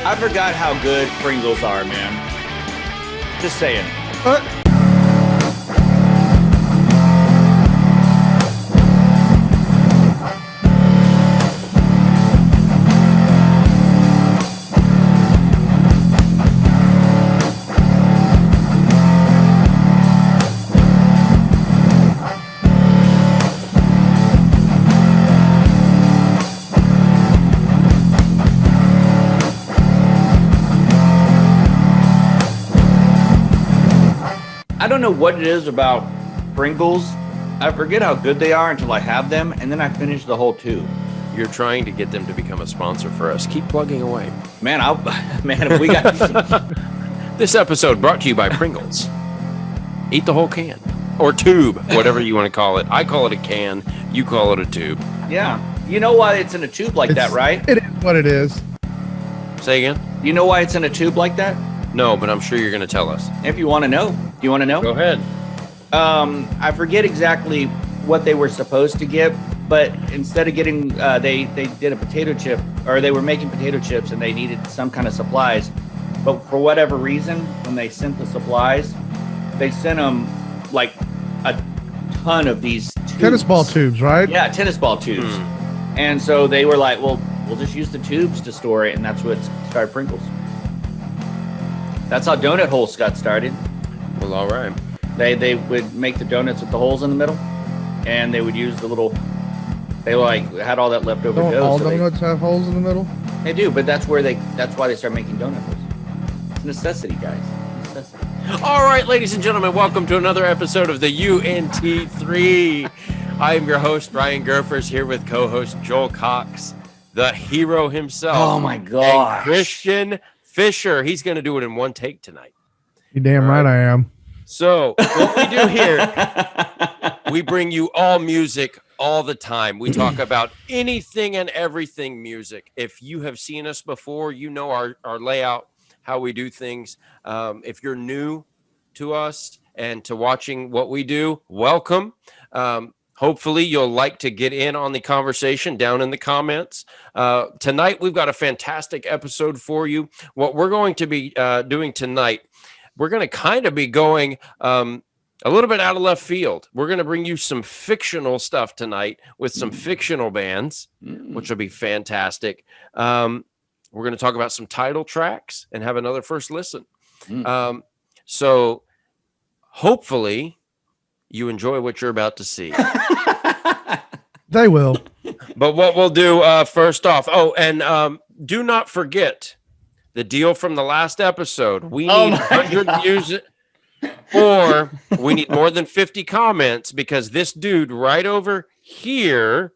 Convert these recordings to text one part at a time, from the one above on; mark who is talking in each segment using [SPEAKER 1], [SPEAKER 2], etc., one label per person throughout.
[SPEAKER 1] I forgot how good Pringles are, man. Just saying. I don't know what it is about Pringles. I forget how good they are until I have them, and then I finish the whole tube.
[SPEAKER 2] You're trying to get them to become a sponsor for us. Keep plugging away.
[SPEAKER 1] Man, if we got
[SPEAKER 2] This episode brought to you by Pringles. Eat the whole can. Or tube, whatever you want to call it. I call it a can. You call it a tube.
[SPEAKER 1] Yeah. You know why it's in a tube like that, right?
[SPEAKER 3] It is what it is.
[SPEAKER 2] Say again?
[SPEAKER 1] You know why it's in a tube like that?
[SPEAKER 2] No, but I'm sure you're going to tell us.
[SPEAKER 1] If you want to know. Do you want to know?
[SPEAKER 2] Go ahead.
[SPEAKER 1] I forget exactly what they were supposed to get, but instead of getting, they did a potato chip, or they were making potato chips and they needed some kind of supplies. But for whatever reason, when they sent the supplies, they sent them like a ton of these tubes.
[SPEAKER 3] Tennis ball tubes, right?
[SPEAKER 1] Yeah, tennis ball tubes. And so they were like, well, we'll just use the tubes to store it. And that's what started Pringles. That's how donut holes got started.
[SPEAKER 2] Well, all right.
[SPEAKER 1] They would make the donuts with the holes in the middle, and they would use the little. They had all that leftover
[SPEAKER 3] Don't
[SPEAKER 1] dough.
[SPEAKER 3] all
[SPEAKER 1] so
[SPEAKER 3] donuts have holes in the middle?
[SPEAKER 1] they do, but that's why they start making donut holes. It's necessity, guys. Necessity.
[SPEAKER 2] All right, ladies and gentlemen, welcome to another episode of the UNT3. I am your host, Ryan Gerfers, here with co-host Joel Cox, the hero himself.
[SPEAKER 1] Oh, my gosh.
[SPEAKER 2] And Christian Fisher. He's going to do it in one take tonight.
[SPEAKER 3] You damn right I am.
[SPEAKER 2] So what we do here, we bring you all music all the time. We talk about anything and everything music. If you have seen us before, you know our layout, how we do things. If you're new to us and to watching what we do, welcome. Hopefully you'll like to get in on the conversation down in the comments. Tonight, we've got a fantastic episode for you. What we're going to be doing tonight, we're going to kind of be going a little bit out of left field. We're going to bring you some fictional stuff tonight with some fictional bands, which will be fantastic. We're going to talk about some title tracks and have another first listen. So hopefully you enjoy what you're about to see.
[SPEAKER 3] They will.
[SPEAKER 2] But what we'll do first off, and do not forget the deal from the last episode. We need 100 views, or we need more than 50 comments, because this dude right over here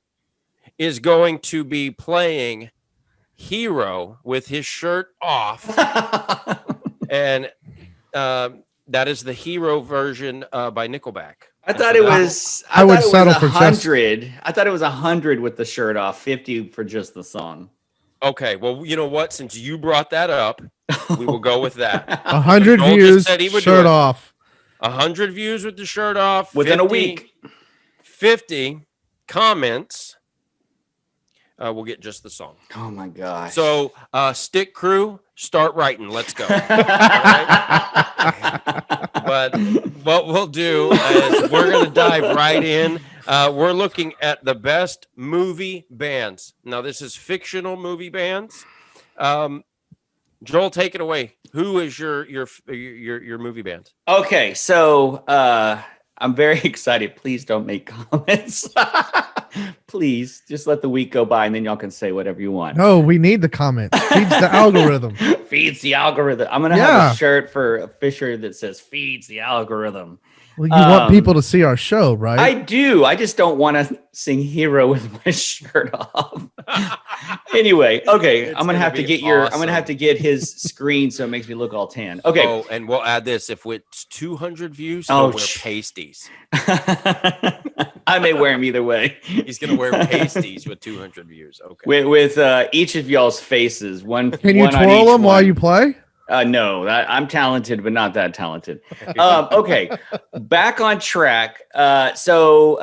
[SPEAKER 2] is going to be playing Hero with his shirt off. And that is the Hero version by Nickelback.
[SPEAKER 1] I thought it was.
[SPEAKER 3] I would settle for
[SPEAKER 1] 100. I thought it was 100 with the shirt off, 50 for just the song.
[SPEAKER 2] Okay, well, you know what? Since you brought that up, we will go with that.
[SPEAKER 3] 100 views, shirt off.
[SPEAKER 2] 100 views with the shirt off.
[SPEAKER 1] Within a week.
[SPEAKER 2] 50 comments. We'll get just the song.
[SPEAKER 1] Oh, my gosh.
[SPEAKER 2] So, Stick Crew, start writing. Let's go. But what we'll do is we're going to dive right in. We're looking at the best movie bands. Now, this is fictional movie bands. Joel, take it away. Who is your movie band?
[SPEAKER 1] Okay, so I'm very excited. Please don't make comments. Please, just let the week go by, and then y'all can say whatever you want.
[SPEAKER 3] No, we need the comments. Feeds the algorithm.
[SPEAKER 1] Feeds the algorithm. I'm going to have a shirt for Fisher that says feeds the algorithm.
[SPEAKER 3] Well, you want people to see our show, right?
[SPEAKER 1] I do. I just don't want to sing Hero with my shirt off. Anyway, okay. I'm gonna have to get I'm gonna have to get his screen so it makes me look all tan. Okay.
[SPEAKER 2] Oh, and we'll add this: if it's 200 views, he'll wear pasties.
[SPEAKER 1] I may wear them either way.
[SPEAKER 2] He's gonna wear pasties with 200 views. Okay.
[SPEAKER 1] With each of y'all's faces.
[SPEAKER 3] Can you twirl them while you play?
[SPEAKER 1] No, I'm talented, but not that talented. Okay, back on track. So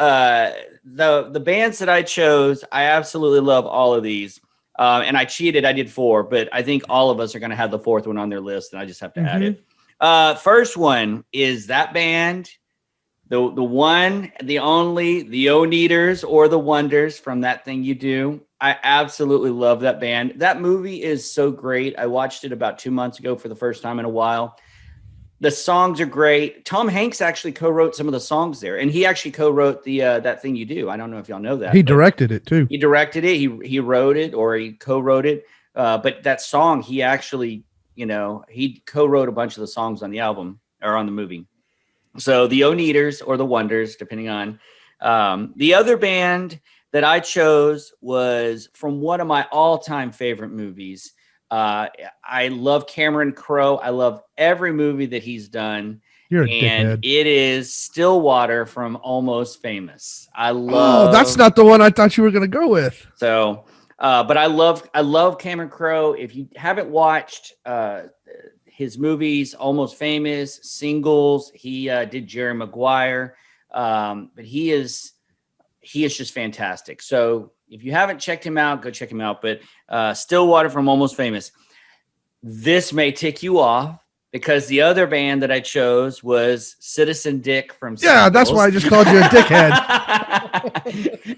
[SPEAKER 1] the bands that I chose, I absolutely love all of these. And I cheated. I did 4, but I think all of us are going to have the 4th one on their list, and I just have to add it. First one is that band, the one, the only, the O-Neaters or the Wonders from That Thing You Do. I absolutely love that band. That movie is so great. I watched it about 2 months ago for the first time in a while. The songs are great. Tom Hanks actually co-wrote some of the songs there, and he actually co-wrote the That Thing You Do. I don't know if y'all know that.
[SPEAKER 3] He directed it too.
[SPEAKER 1] He directed it. He wrote it, or he co-wrote it. But that song, he actually, he co-wrote a bunch of the songs on the album or on the movie. So the O-Neaters or the Wonders, depending on. The other band that I chose was from one of my all-time favorite movies. I love Cameron Crowe. I love every movie that he's done.
[SPEAKER 3] You're a
[SPEAKER 1] and
[SPEAKER 3] dickhead.
[SPEAKER 1] It is Stillwater from Almost Famous. I love.
[SPEAKER 3] Oh, that's not the one I thought you were going to go with.
[SPEAKER 1] So, but I love Cameron Crowe. If you haven't watched his movies, Almost Famous, Singles, he did Jerry Maguire. But he is just fantastic. So if you haven't checked him out, go check him out. But Stillwater from Almost Famous. This may tick you off because the other band that I chose was Citizen Dick from Singles.
[SPEAKER 3] Yeah, that's why I just called you a dickhead.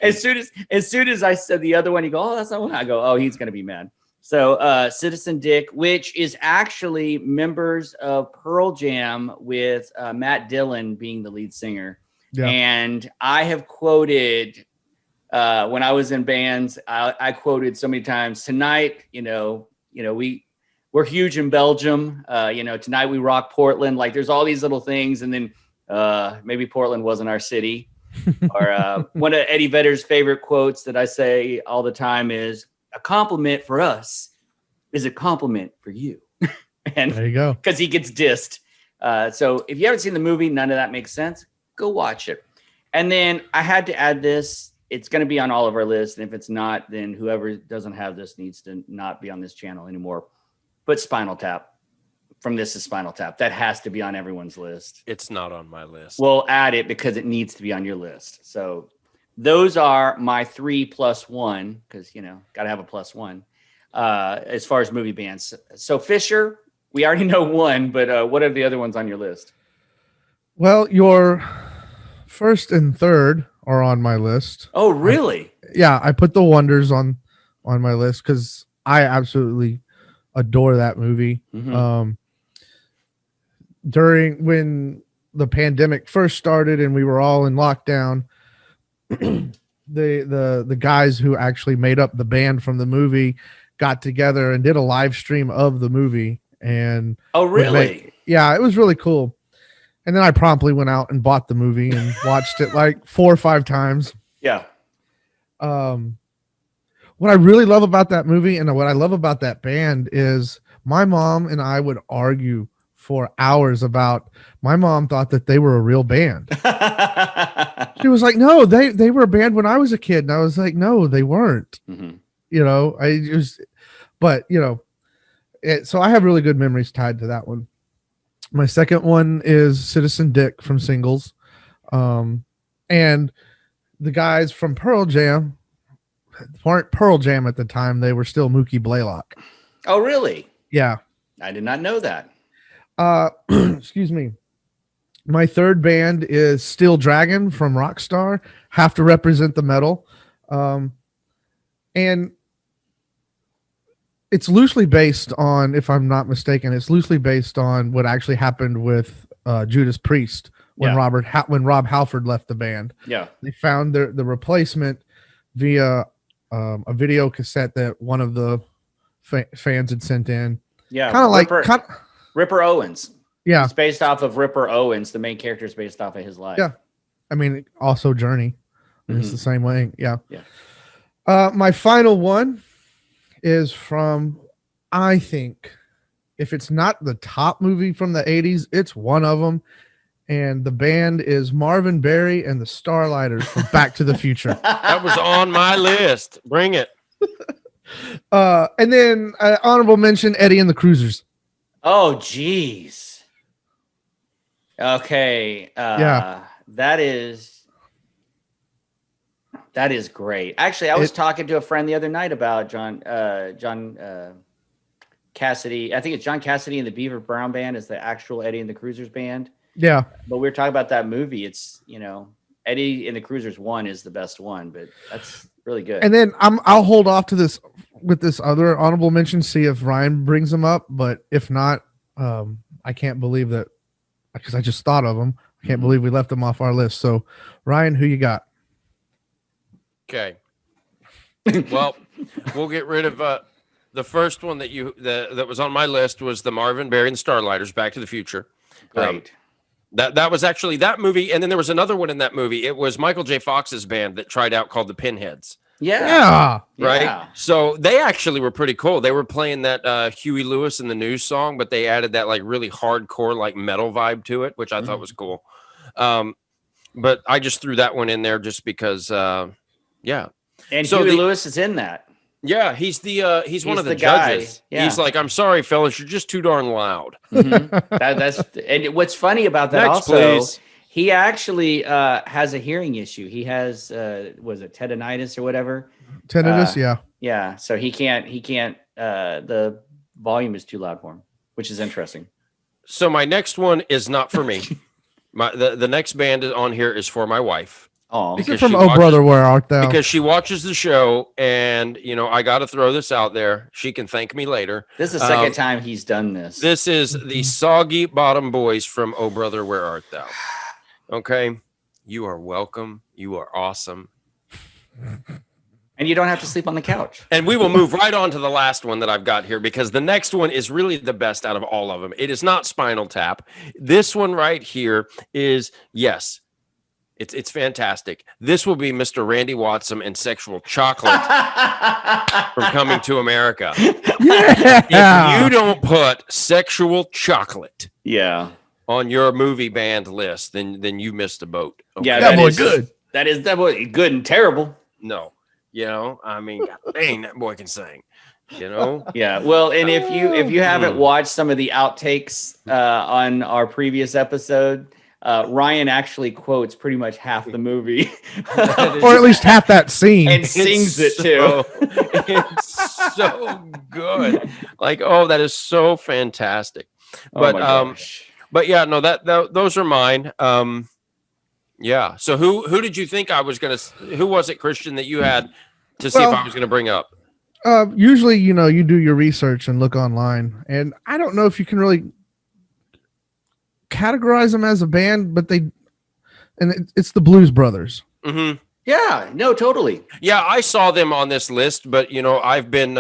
[SPEAKER 1] as soon as I said the other one, you go, oh, that's not one. I go, oh, he's going to be mad. So Citizen Dick, which is actually members of Pearl Jam with Matt Dillon being the lead singer. Yeah. And I have quoted when I was in bands, I quoted so many times tonight, we're huge in Belgium. Tonight we rock Portland. Like there's all these little things. And then maybe Portland wasn't our city. Or one of Eddie Vedder's favorite quotes that I say all the time is, a compliment for us is a compliment for you. And
[SPEAKER 3] there you go.
[SPEAKER 1] Because he gets dissed. So if you haven't seen the movie, none of that makes sense. Go watch it. And then I had to add this. It's going to be on all of our lists. And if it's not, then whoever doesn't have this needs to not be on this channel anymore. But Spinal Tap. From This Is Spinal Tap. That has to be on everyone's list.
[SPEAKER 2] It's not on my list.
[SPEAKER 1] We'll add it because it needs to be on your list. So those are my 3 plus 1, because, got to have a plus 1 as far as movie bands. So Fisher, we already know one, but what are the other ones on your list?
[SPEAKER 3] Well, your first and third are on my list.
[SPEAKER 1] Oh, really?
[SPEAKER 3] I put the Wonders on my list because I absolutely adore that movie. Mm-hmm. During when the pandemic first started and we were all in lockdown, the guys who actually made up the band from the movie got together and did a live stream of the movie. And
[SPEAKER 1] oh, really?
[SPEAKER 3] It was really cool. And then I promptly went out and bought the movie and watched it like 4 or 5 times.
[SPEAKER 1] Yeah.
[SPEAKER 3] What I really love about that movie and what I love about that band is my mom and I would argue for hours about. My mom thought that they were a real band. She was like, no, they were a band when I was a kid. And I was like, no, they weren't. Mm-hmm. So I have really good memories tied to that one. My second one is Citizen Dick from Singles. And the guys from Pearl Jam weren't Pearl Jam at the time. They were still Mookie Blaylock.
[SPEAKER 1] Oh, really?
[SPEAKER 3] Yeah.
[SPEAKER 1] I did not know that.
[SPEAKER 3] Excuse me. My third band is Steel Dragon from Rockstar. Have to represent the metal. And it's loosely based on, if I'm not mistaken, it's loosely based on what actually happened with Judas Priest when when Rob Halford left the band. Yeah. They found the replacement via a video cassette that one of the fans had sent in.
[SPEAKER 1] Yeah. Kind of like Ripper Owens. Yeah. It's based off of Ripper Owens. The main character is based off of his life.
[SPEAKER 3] Yeah. I mean, also Journey. Mm-hmm. It's the same way. Yeah. Yeah. My final one is from, I think, if it's not the top movie from the 80s, it's one of them. And the band is Marvin Berry and the Starlighters from Back to the Future.
[SPEAKER 2] That was on my list. Bring it.
[SPEAKER 3] And then honorable mention, Eddie and the Cruisers.
[SPEAKER 1] Oh, geez. Okay. That's That is great. Actually, I was talking to a friend the other night about John Cassidy. I think it's John Cassidy and the Beaver Brown Band is the actual Eddie and the Cruisers band.
[SPEAKER 3] Yeah.
[SPEAKER 1] But we were talking about that movie. It's, Eddie and the Cruisers 1 is the best one, but that's really good.
[SPEAKER 3] And then I'll hold off to this with this other honorable mention, see if Ryan brings them up. But if not, I can't believe that, because I just thought of them. I can't believe we left them off our list. So, Ryan, who you got?
[SPEAKER 2] Okay. Well, we'll get rid of the first one that was on my list was the Marvin, Barry, and the Starlighters, Back to the Future.
[SPEAKER 1] Great.
[SPEAKER 2] That was actually that movie, and then there was another one in that movie. It was Michael J. Fox's band that tried out called the Pinheads.
[SPEAKER 3] Yeah.
[SPEAKER 2] Right.
[SPEAKER 1] Yeah.
[SPEAKER 2] So they actually were pretty cool. They were playing that Huey Lewis and the News song, but they added that like really hardcore like metal vibe to it, which I thought was cool. But I just threw that one in there just because. Yeah.
[SPEAKER 1] And so Huey Lewis is in that.
[SPEAKER 2] Yeah, he's one of the
[SPEAKER 1] guy.
[SPEAKER 2] judges.
[SPEAKER 1] Yeah.
[SPEAKER 2] He's like, I'm sorry, fellas, you're just too darn loud.
[SPEAKER 1] That's and what's funny about that
[SPEAKER 2] Next,
[SPEAKER 1] also,
[SPEAKER 2] please.
[SPEAKER 1] he actually has a hearing issue. He has was it tendonitis or whatever?
[SPEAKER 3] Tinnitus, yeah.
[SPEAKER 1] Yeah, so he can't the volume is too loud for him, which is interesting.
[SPEAKER 2] So my next one is not for me. The next band on here is for my wife.
[SPEAKER 1] Oh,
[SPEAKER 3] Is it from Oh Brother, Where Art Thou?
[SPEAKER 2] Because she watches the show, and I got to throw this out there. She can thank me later.
[SPEAKER 1] This is the second time he's done this.
[SPEAKER 2] This is the Soggy Bottom Boys from Oh Brother, Where Art Thou? Okay, you are welcome. You are awesome.
[SPEAKER 1] And you don't have to sleep on the couch.
[SPEAKER 2] And we will move right on to the last one that I've got here, because the next one is really the best out of all of them. It is not Spinal Tap. This one right here is, yes, it's fantastic. This will be Mr. Randy Watson and Sexual Chocolate from Coming to America.
[SPEAKER 3] Yeah.
[SPEAKER 2] If you don't put Sexual Chocolate on your movie band list, then you missed a boat. Okay?
[SPEAKER 1] Yeah,
[SPEAKER 3] that boy good.
[SPEAKER 1] That boy good and terrible.
[SPEAKER 2] No. I mean, dang, that boy can sing.
[SPEAKER 1] Yeah. Well, and if you haven't watched some of the outtakes on our previous episode, Ryan actually quotes pretty much half the movie,
[SPEAKER 3] or at least half that scene,
[SPEAKER 1] and sings it too.
[SPEAKER 2] It's so good. Like, oh, that is so fantastic. But but yeah, no, that those are mine. Yeah. So who did you think I was gonna? Who was it, Christian, that you had to see if I was gonna bring up?
[SPEAKER 3] Usually, you do your research and look online, and I don't know if you can really categorize them as a band, but it's the Blues Brothers.
[SPEAKER 2] Mm-hmm.
[SPEAKER 1] Yeah, no, totally.
[SPEAKER 2] Yeah, I saw them on this list, but I've been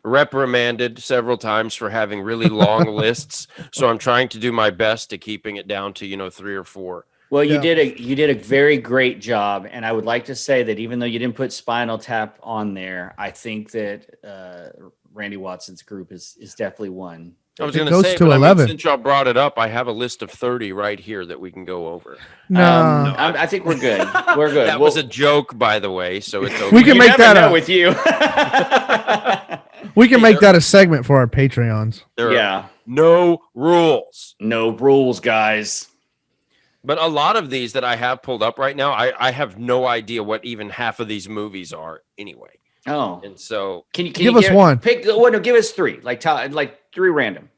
[SPEAKER 2] reprimanded several times for having really long lists, so I'm trying to do my best to keeping it down to 3 or 4.
[SPEAKER 1] Well, you did a very great job, and I would like to say that even though you didn't put Spinal Tap on there, I think that Randy Watson's group is definitely one.
[SPEAKER 2] I was going to say, but 11. Since y'all brought it up, I have a list of 30 right here that we can go over.
[SPEAKER 3] No,
[SPEAKER 1] I think we're good. We're good.
[SPEAKER 2] That was a joke, by the way, so it's okay.
[SPEAKER 3] We can make that up
[SPEAKER 1] with you.
[SPEAKER 3] We can make that a segment for our Patreons.
[SPEAKER 2] There are no rules.
[SPEAKER 1] No rules, guys.
[SPEAKER 2] But a lot of these that I have pulled up right now, I have no idea what even half of these movies are anyway.
[SPEAKER 1] Oh,
[SPEAKER 2] and so
[SPEAKER 1] can you
[SPEAKER 3] give us one?
[SPEAKER 1] Pick one. No, give us 3. Like 3 random.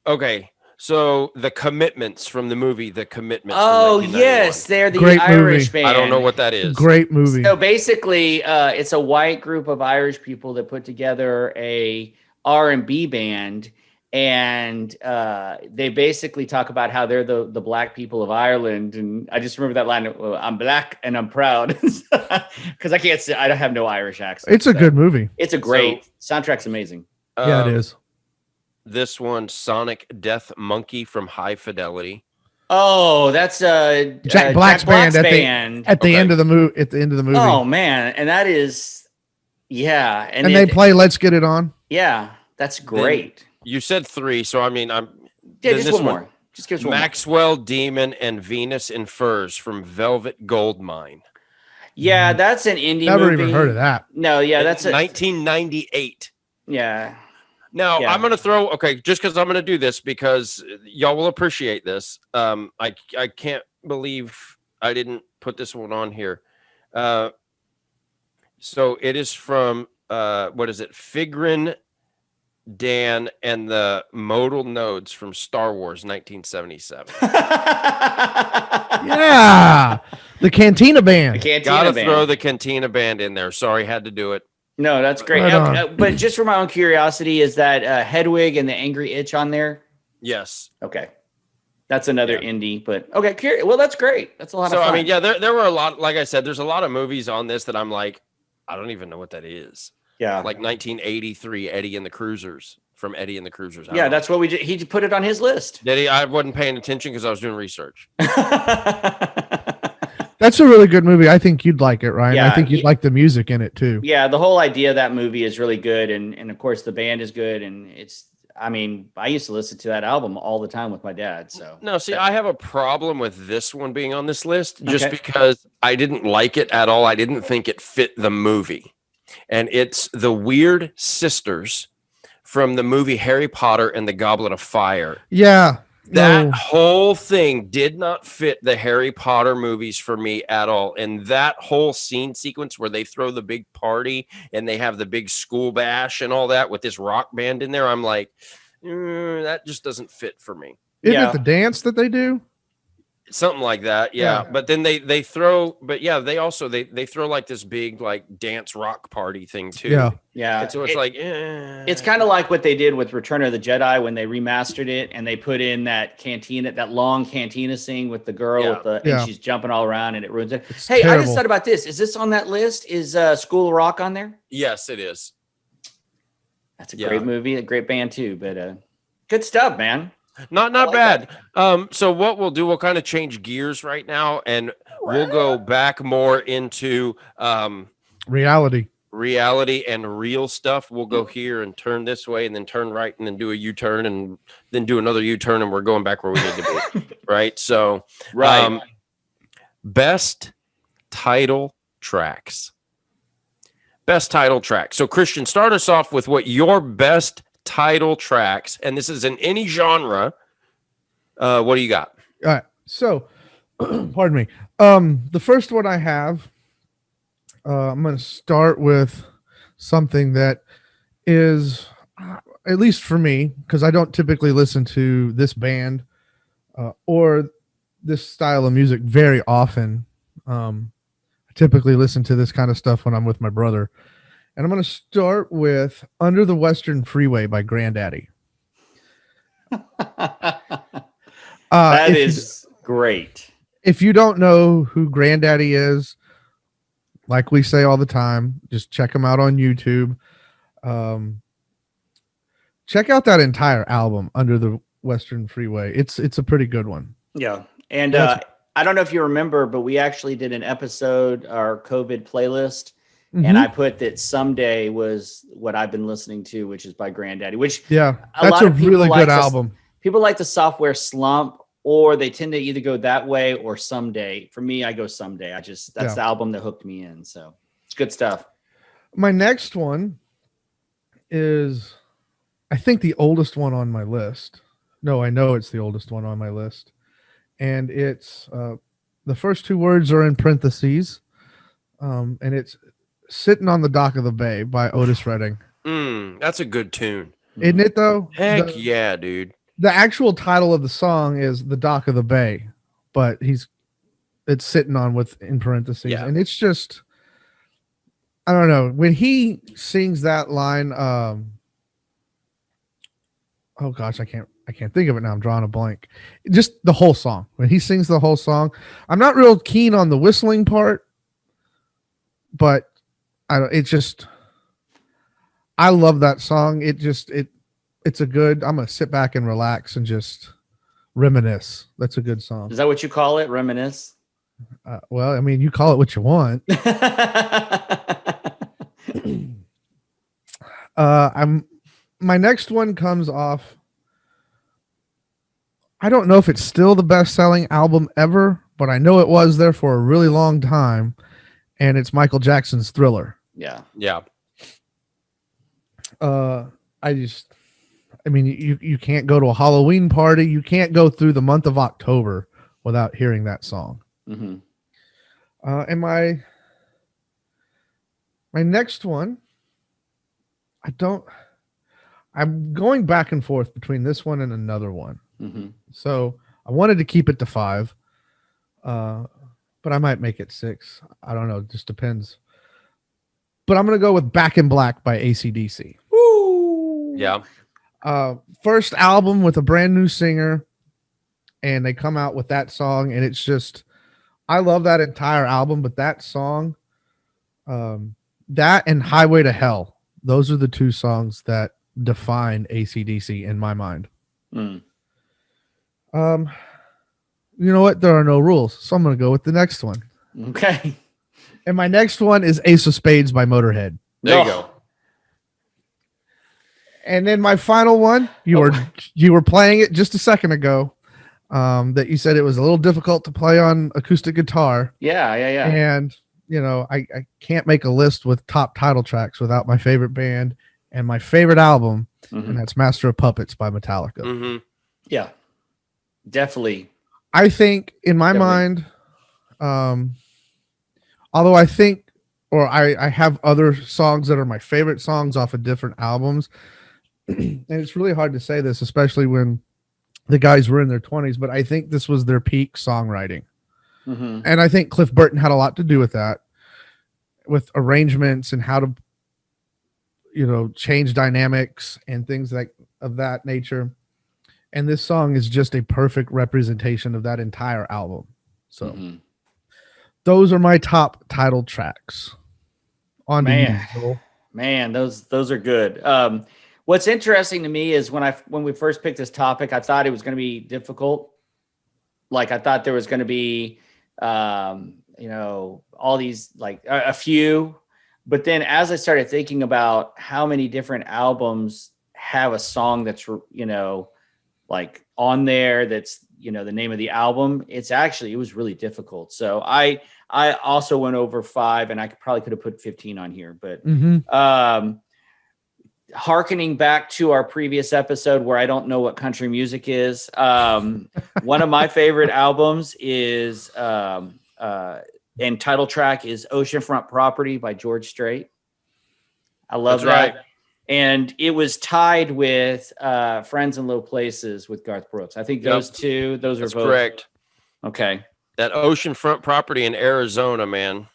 [SPEAKER 2] Okay, so The Commitments from the movie The Commitments.
[SPEAKER 1] Oh yes, they're the
[SPEAKER 3] Great
[SPEAKER 1] Irish
[SPEAKER 3] movie.
[SPEAKER 1] band.
[SPEAKER 2] I don't know what that is.
[SPEAKER 3] Great movie.
[SPEAKER 1] So basically, it's a white group of Irish people that put together a R&B band, and they basically talk about how they're the black people of Ireland. And I just remember that line, I'm black and I'm proud, because I can't say, I don't have no Irish accent.
[SPEAKER 3] It's a good movie.
[SPEAKER 1] It's a great soundtrack's amazing.
[SPEAKER 3] Yeah, it is.
[SPEAKER 2] This one, Sonic Death Monkey from High Fidelity.
[SPEAKER 1] Oh, that's
[SPEAKER 3] Jack Black's band at the end of the movie. At the end of the movie.
[SPEAKER 1] Oh man, and that is, yeah,
[SPEAKER 3] and they play "Let's Get It On."
[SPEAKER 1] Yeah, that's great.
[SPEAKER 2] Then you said 3, so I mean,
[SPEAKER 1] just one more. Just give us one
[SPEAKER 2] Maxwell Demon and Venus in Furs from Velvet Goldmine.
[SPEAKER 1] Yeah, that's an indie
[SPEAKER 3] Never
[SPEAKER 1] movie.
[SPEAKER 3] even heard of that.
[SPEAKER 1] No, yeah, that's
[SPEAKER 2] 1998.
[SPEAKER 1] Yeah.
[SPEAKER 2] Now I'm going to throw, just because I'm going to do this because y'all will appreciate this. I can't believe I didn't put this one on here. So it is from what is it? Figrin Dan and the modal nodes from Star Wars 1977.
[SPEAKER 3] Yeah, the Cantina Band.
[SPEAKER 2] Gotta throw the Cantina Band in there. Sorry, had to do it.
[SPEAKER 1] No, that's great.
[SPEAKER 3] Right
[SPEAKER 1] but just for my own curiosity, is that Hedwig and the Angry Itch on there?
[SPEAKER 2] Yes.
[SPEAKER 1] Okay. That's another indie, but okay. Well, that's great. That's a lot of fun.
[SPEAKER 2] So, I mean, yeah, there were a lot, like I said, there's a lot of movies on this that I'm like, I don't even know what that is.
[SPEAKER 1] Yeah.
[SPEAKER 2] Like 1983, Eddie and the Cruisers from Eddie and the Cruisers.
[SPEAKER 1] Yeah, that's what he put it on his list.
[SPEAKER 2] Did he? I wasn't paying attention because I was doing research.
[SPEAKER 3] That's a really good movie. I think you'd like it, Ryan.
[SPEAKER 1] Yeah,
[SPEAKER 3] I think you'd like the music in it too.
[SPEAKER 1] Yeah, the whole idea of that movie is really good, and of course the band is good, and I used to listen to that album all the time with my dad. So
[SPEAKER 2] no, see, I have a problem with this one being on this list just because I didn't like it at all. I didn't think it fit the movie, and it's the Weird Sisters from the movie Harry Potter and the Goblet of Fire.
[SPEAKER 3] Yeah.
[SPEAKER 2] That whole thing did not fit the Harry Potter movies for me at all. And that whole scene sequence where they throw the big party and they have the big school bash and all that with this rock band in there, I'm like, that just doesn't fit for me.
[SPEAKER 3] Isn't it the dance that they do?
[SPEAKER 2] Something like that, yeah. But then they throw, but yeah, they also they throw like this big like dance rock party thing too.
[SPEAKER 1] Yeah.
[SPEAKER 2] And so it's like,
[SPEAKER 1] it's kind of like what they did with Return of the Jedi when they remastered it and they put in that cantina, that long cantina scene with the girl and she's jumping all around and it ruins it. Hey, terrible. I just thought about this. Is this on that list? Is School of Rock on there?
[SPEAKER 2] Yes, it is.
[SPEAKER 1] That's a great movie, a great band too. But good stuff, man.
[SPEAKER 2] Not bad. So what we'll do, we'll kind of change gears right now, and we'll go back more into
[SPEAKER 3] reality
[SPEAKER 2] and real stuff. We'll go here and turn this way, and then turn right, and then do a U-turn, and then do another U-turn, and we're going back where we need to be. Right. So, best title tracks. Best title track. So, Christian, start us off with what your best title tracks, and this is in any genre. What do you got?
[SPEAKER 3] All right. So, pardon me. The first one I have, I'm going to start with something that is, at least for me, because I don't typically listen to this band or this style of music very often. I typically listen to this kind of stuff when I'm with my brother. And I'm going to start with Under the Western Freeway by Grandaddy.
[SPEAKER 1] That is great.
[SPEAKER 3] If you don't know who Grandaddy is, like we say all the time, just check him out on YouTube. Check out that entire album, Under the Western Freeway. It's a pretty good one.
[SPEAKER 1] Yeah. And I don't know if you remember, but we actually did an episode, our COVID playlist. And I put that Someday was what I've been listening to, which is by Grandaddy, which
[SPEAKER 3] that's a really good album.
[SPEAKER 1] People like the Software Slump, or they tend to either go that way or Someday. For me, I go Someday. That's the album that hooked me in. So it's good stuff.
[SPEAKER 3] My next one is, I think, the oldest one on my list. No, I know it's the oldest one on my list. And it's, the first two words are in parentheses. And it's Sitting on the Dock of the Bay by Otis Redding.
[SPEAKER 2] That's a good tune.
[SPEAKER 3] Isn't it though?
[SPEAKER 2] Heck yeah, dude.
[SPEAKER 3] The actual title of the song is The Dock of the Bay, but it's sitting on with in parentheses. Yeah. And it's just, I don't know, when he sings that line, oh gosh, I can't think of it now. I'm drawing a blank. Just the whole song. When he sings the whole song, I'm not real keen on the whistling part, but I love that song. It's a good, I'm going to sit back and relax and just reminisce. That's a good song.
[SPEAKER 1] Is that what you call it? Reminisce?
[SPEAKER 3] Well, I mean, you call it what you want. My next one comes off. I don't know if it's still the best-selling album ever, but I know it was there for a really long time. And it's Michael Jackson's Thriller.
[SPEAKER 1] Yeah.
[SPEAKER 2] Yeah.
[SPEAKER 3] I mean, you can't go to a Halloween party. You can't go through the month of October without hearing that song.
[SPEAKER 1] Mm-hmm.
[SPEAKER 3] And my My next one, I'm going back and forth between this one and another one.
[SPEAKER 1] Mm-hmm.
[SPEAKER 3] So I wanted to keep it to 5, but I might make it 6. I don't know. It just depends. But I'm going to go with Back in Black by AC/DC.
[SPEAKER 1] Woo!
[SPEAKER 2] Yeah.
[SPEAKER 3] First album with a brand new singer, and they come out with that song, and it's just, I love that entire album, but that song, that and Highway to Hell, those are the 2 songs that define AC/DC in my mind.
[SPEAKER 1] Mm.
[SPEAKER 3] You know what? There are no rules, so I'm going to go with the next one.
[SPEAKER 1] Okay.
[SPEAKER 3] And my next one is Ace of Spades by Motorhead.
[SPEAKER 2] There you go.
[SPEAKER 3] And then my final one, you were playing it just a second ago. That you said it was a little difficult to play on acoustic guitar.
[SPEAKER 1] Yeah.
[SPEAKER 3] And I can't make a list with top title tracks without my favorite band and my favorite album, and that's Master of Puppets by Metallica.
[SPEAKER 2] Mm-hmm.
[SPEAKER 1] Yeah, definitely.
[SPEAKER 3] I think in my mind, although I think, or I have other songs that are my favorite songs off of different albums, and it's really hard to say this, especially when the guys were in their 20s, but I think this was their peak songwriting.
[SPEAKER 1] Mm-hmm.
[SPEAKER 3] And I think Cliff Burton had a lot to do with that, with arrangements and how to, change dynamics and things of that nature. And this song is just a perfect representation of that entire album. So those are my top title tracks. On to you, Joel.
[SPEAKER 1] Man, those are good. What's interesting to me is when we first picked this topic, I thought it was going to be difficult. Like I thought there was going to be, all these, like a few, but then as I started thinking about how many different albums have a song that's, like on there, that's, the name of the album, it was really difficult. So I also went over 5, and I probably could have put 15 on here, but, hearkening back to our previous episode where I don't know what country music is. One of my favorite albums is, and title track is Oceanfront Property by George Strait. I love that. Right. And it was tied with Friends in Low Places with Garth Brooks. I think those two, those are both
[SPEAKER 2] correct.
[SPEAKER 1] Okay.
[SPEAKER 2] That Oceanfront Property in Arizona, man.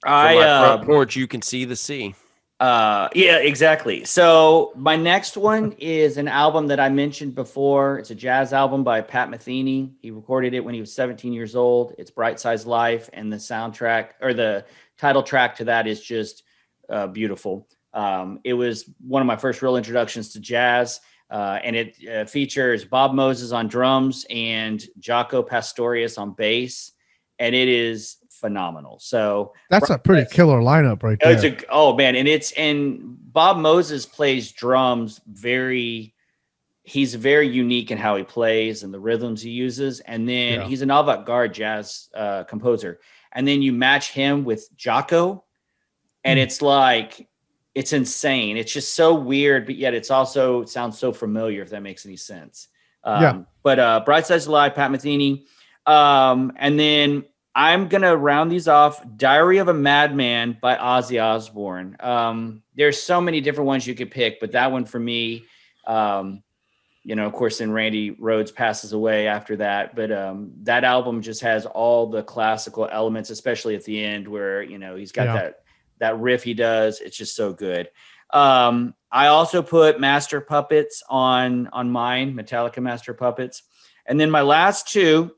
[SPEAKER 2] From my front porch, you can see the sea.
[SPEAKER 1] Yeah, exactly. So my next one is an album that I mentioned before. It's a jazz album by Pat Metheny. He recorded it when he was 17 years old. It's Bright Size Life, and the soundtrack, or the title track to that, is just beautiful. It was one of my first real introductions to jazz, and it features Bob Moses on drums and Jaco Pastorius on bass, and it is phenomenal. So
[SPEAKER 3] that's a pretty killer lineup right there.
[SPEAKER 1] And Bob Moses plays drums he's very unique in how he plays and the rhythms he uses. And then he's an avant-garde jazz composer. And then you match him with Jaco, and it's like, it's insane. It's just so weird, but yet it sounds so familiar, if that makes any sense. But Bright Size Alive, Pat Metheny. And then I'm going to round these off. Diary of a Madman by Ozzy Osbourne. There's so many different ones you could pick, but that one for me, of course, then Randy Rhoads passes away after that. But that album just has all the classical elements, especially at the end where, he's got that riff he does. It's just so good. I also put Master Puppets on mine, Metallica Master Puppets. And then my last two,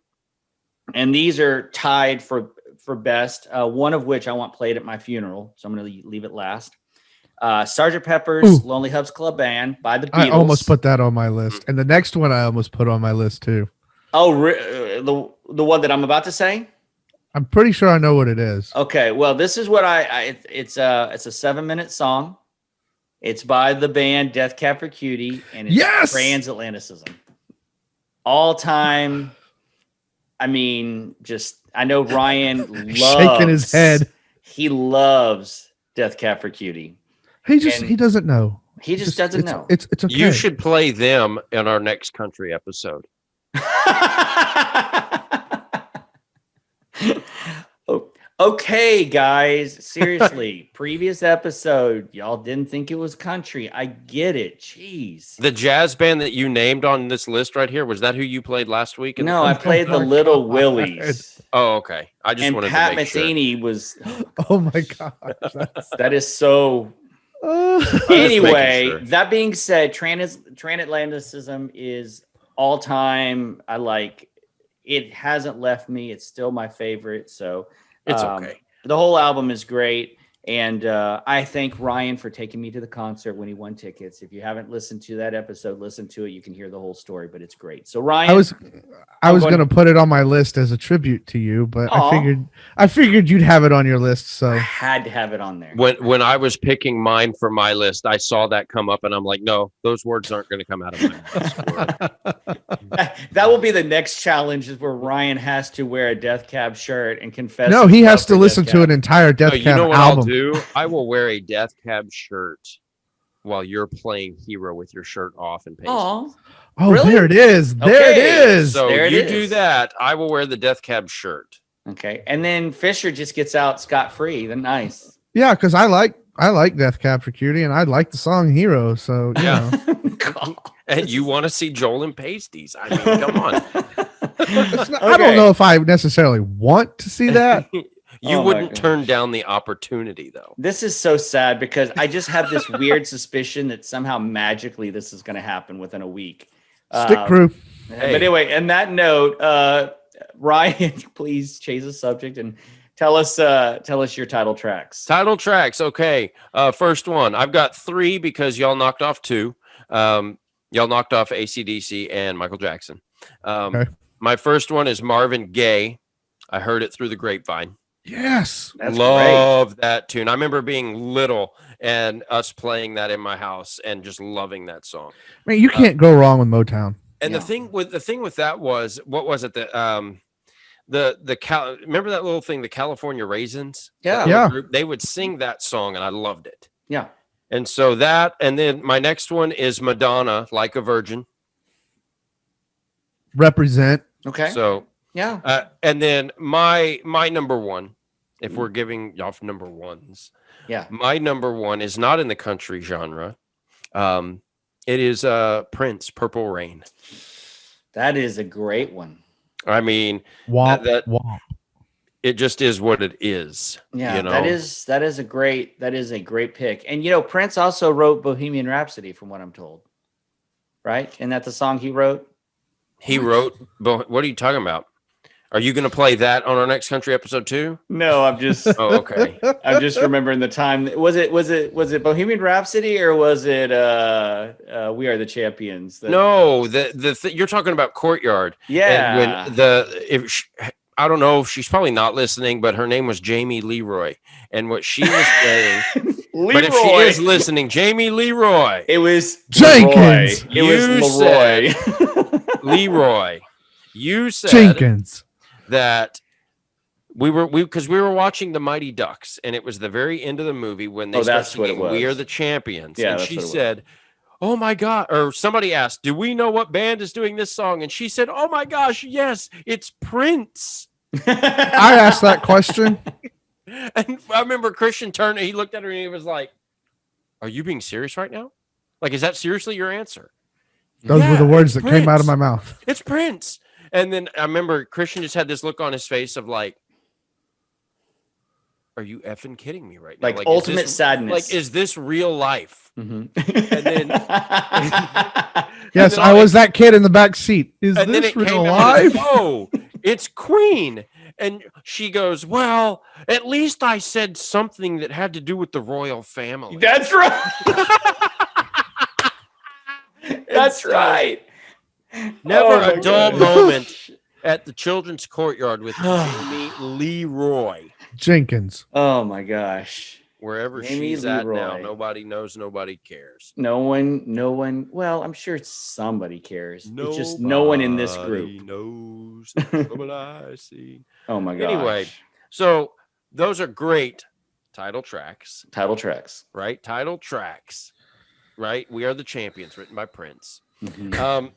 [SPEAKER 1] and these are tied for best, one of which I want played at my funeral, so I'm going to leave it last. Sgt. Pepper's Lonely Hearts Club Band by the Beatles.
[SPEAKER 3] I almost put that on my list. And the next one I almost put on my list too.
[SPEAKER 1] Oh, the one that I'm about to say?
[SPEAKER 3] I'm pretty sure I know what it is.
[SPEAKER 1] Okay, well, this is what it's a 7-minute song. It's by the band Death Cab for Cutie, and it's Transatlanticism. All time. I mean, I know Ryan loves
[SPEAKER 3] shaking his head.
[SPEAKER 1] He loves Death Cab for Cutie.
[SPEAKER 3] He doesn't know.
[SPEAKER 1] He just doesn't know.
[SPEAKER 3] It's okay.
[SPEAKER 2] You should play them in our next country episode.
[SPEAKER 1] Okay, guys, seriously, previous episode, y'all didn't think it was country. I get it. Jeez.
[SPEAKER 2] The jazz band that you named on this list right here, was that who you played last week?
[SPEAKER 1] No, I played the Little
[SPEAKER 3] God.
[SPEAKER 1] Willies.
[SPEAKER 2] Oh, okay. I just
[SPEAKER 1] And
[SPEAKER 2] wanted
[SPEAKER 1] Pat
[SPEAKER 2] to make sure.
[SPEAKER 1] Metheny was.
[SPEAKER 3] Oh my gosh.
[SPEAKER 1] That is so.
[SPEAKER 2] making
[SPEAKER 1] Anyway,
[SPEAKER 2] sure.
[SPEAKER 1] that being said, transatlanticism is all time. I like it. Hasn't left me. It's still my favorite. So
[SPEAKER 2] It's okay.
[SPEAKER 1] The whole album is great. And I thank Ryan for taking me to the concert when he won tickets. If you haven't listened to that episode, listen to it. You can hear the whole story, but it's great. So Ryan,
[SPEAKER 3] I was going to put it on my list as a tribute to you, but
[SPEAKER 1] Aw.
[SPEAKER 3] I figured you'd have it on your list. So
[SPEAKER 1] I had to have it on there.
[SPEAKER 2] When I was picking mine for my list, I saw that come up and I'm like, no, those words aren't going to come out of my mouth.
[SPEAKER 1] That will be the next challenge, is where Ryan has to wear a Death Cab shirt and confess.
[SPEAKER 3] no, he
[SPEAKER 1] his
[SPEAKER 3] has
[SPEAKER 1] love
[SPEAKER 3] to
[SPEAKER 1] for
[SPEAKER 3] listen
[SPEAKER 1] Death
[SPEAKER 3] to
[SPEAKER 1] Cab.
[SPEAKER 3] an entire Death
[SPEAKER 2] You
[SPEAKER 3] Cab
[SPEAKER 2] know what
[SPEAKER 3] album.
[SPEAKER 2] I'll do? I will wear a Death Cab shirt while you're playing Hero with your shirt off and pasty.
[SPEAKER 1] Aw.
[SPEAKER 3] Oh,
[SPEAKER 1] Really?
[SPEAKER 3] there it is. There it
[SPEAKER 1] Okay.
[SPEAKER 3] is.
[SPEAKER 2] So
[SPEAKER 1] There it
[SPEAKER 2] you
[SPEAKER 1] is.
[SPEAKER 2] do that. I will wear the Death Cab shirt.
[SPEAKER 1] Okay, and then Fisher just gets out scot-free. Then nice.
[SPEAKER 3] Yeah, because I like Death Cab for Cutie, and I like the song Hero. So
[SPEAKER 2] Yeah.
[SPEAKER 3] know.
[SPEAKER 2] And you want to see Joel in pasties. I mean, come on.
[SPEAKER 3] It's not- I don't know if I necessarily want to see that.
[SPEAKER 2] You
[SPEAKER 1] Oh my
[SPEAKER 2] wouldn't
[SPEAKER 1] gosh.
[SPEAKER 2] turn down the opportunity, though.
[SPEAKER 1] This is so sad because I just have this weird suspicion that somehow magically this is going to happen within a week.
[SPEAKER 3] Stick crew.
[SPEAKER 1] But anyway, on that note, Ryan, please change the subject and tell us your title tracks.
[SPEAKER 2] Title tracks. Okay. First one. I've got 3 because y'all knocked off 2. Y'all knocked off AC/DC and Michael Jackson.
[SPEAKER 3] Okay.
[SPEAKER 2] My first one is Marvin Gaye. I heard it through the grapevine.
[SPEAKER 3] Yes.
[SPEAKER 1] That's
[SPEAKER 2] Love that tune. I remember being little and us playing that in my house and just loving that song.
[SPEAKER 3] Man, you can't go wrong with Motown.
[SPEAKER 2] And
[SPEAKER 1] Yeah.
[SPEAKER 2] the thing with that was, what was it? Remember that little thing, the California Raisins?
[SPEAKER 1] Yeah.
[SPEAKER 2] That little
[SPEAKER 3] Yeah.
[SPEAKER 2] group? They would sing that song and I loved it.
[SPEAKER 1] Yeah.
[SPEAKER 2] And so that, and then my next one is Madonna, Like a Virgin.
[SPEAKER 3] Represent.
[SPEAKER 1] Okay.
[SPEAKER 2] So,
[SPEAKER 1] yeah.
[SPEAKER 2] and then my number one, if we're giving off number ones,
[SPEAKER 1] Yeah.
[SPEAKER 2] my number one is not in the country genre. It is Prince, Purple Rain.
[SPEAKER 1] That is a great one.
[SPEAKER 2] I mean,
[SPEAKER 3] Womp,
[SPEAKER 2] that-
[SPEAKER 3] womp.
[SPEAKER 2] it just is what it is.
[SPEAKER 1] Yeah,
[SPEAKER 2] you know?
[SPEAKER 1] that is a great pick. And Prince also wrote Bohemian Rhapsody, from what I'm told. Right? Isn't that the song he wrote?
[SPEAKER 2] He wrote. What are you talking about? Are you going to play that on our next country episode too?
[SPEAKER 1] No, I'm just
[SPEAKER 2] Oh, okay.
[SPEAKER 1] I'm just remembering the time. Was it Bohemian Rhapsody, or was it We Are the Champions?
[SPEAKER 2] No, you're talking about Courtyard.
[SPEAKER 1] Yeah.
[SPEAKER 2] And when I don't know, she's probably not listening, but her name was Jamie Leroy, and what she was saying.
[SPEAKER 1] Leroy.
[SPEAKER 2] But if she is listening, Jamie Leroy,
[SPEAKER 1] It was
[SPEAKER 3] Jenkins.
[SPEAKER 1] Leroy. It was Leroy.
[SPEAKER 2] Leroy, you said
[SPEAKER 3] Jenkins.
[SPEAKER 2] that we were watching the Mighty Ducks, and it was the very end of the movie when they
[SPEAKER 1] that's
[SPEAKER 2] started
[SPEAKER 1] what it
[SPEAKER 2] singing, "We
[SPEAKER 1] was.
[SPEAKER 2] Are the Champions."
[SPEAKER 1] Yeah,
[SPEAKER 2] and
[SPEAKER 1] that's
[SPEAKER 2] she
[SPEAKER 1] what it was.
[SPEAKER 2] said, "Oh my God!" Or somebody asked, "Do we know what band is doing this song?" And she said, "Oh my gosh, yes, it's Prince."
[SPEAKER 3] I asked that question.
[SPEAKER 2] And I remember Christian turned and he looked at her and he was like, "Are you being serious right now? Like, is that seriously your answer?"
[SPEAKER 3] Those
[SPEAKER 2] Yeah,
[SPEAKER 3] were the words
[SPEAKER 2] it's
[SPEAKER 3] that came out of
[SPEAKER 2] Prince.
[SPEAKER 3] my mouth.
[SPEAKER 2] It's Prince. And then I remember Christian just had this look on his face of like, "Are you effing kidding me right now?"
[SPEAKER 1] Like
[SPEAKER 2] is
[SPEAKER 1] ultimate
[SPEAKER 2] this-
[SPEAKER 1] sadness.
[SPEAKER 2] Like, is this real life?
[SPEAKER 1] Mhm.
[SPEAKER 2] And then,
[SPEAKER 3] Yes,
[SPEAKER 2] then
[SPEAKER 3] I was that kid in the back seat. Is
[SPEAKER 2] and then
[SPEAKER 3] this
[SPEAKER 2] it
[SPEAKER 3] real
[SPEAKER 2] came out,
[SPEAKER 3] life?
[SPEAKER 2] "Oh, it's Queen." And she goes, "Well, at least I said something that had to do with the royal family."
[SPEAKER 1] That's right. That's
[SPEAKER 2] so-
[SPEAKER 1] right.
[SPEAKER 2] Never
[SPEAKER 1] Oh my
[SPEAKER 2] a dull
[SPEAKER 1] God.
[SPEAKER 2] moment at the Children's Courtyard with Jamie Leroy.
[SPEAKER 3] Jenkins.
[SPEAKER 1] Oh my gosh.
[SPEAKER 2] Wherever
[SPEAKER 1] Jamie
[SPEAKER 2] she's at now,
[SPEAKER 1] Leroy.
[SPEAKER 2] nobody knows, nobody cares.
[SPEAKER 1] No one. Well, I'm sure somebody cares. It's just no one in this group.
[SPEAKER 2] Nobody knows what I see.
[SPEAKER 1] Oh my gosh.
[SPEAKER 2] Anyway. So those are great title tracks,
[SPEAKER 1] Title tracks.
[SPEAKER 2] right? Title tracks, right? We Are the Champions, written by Prince.
[SPEAKER 1] Mhm.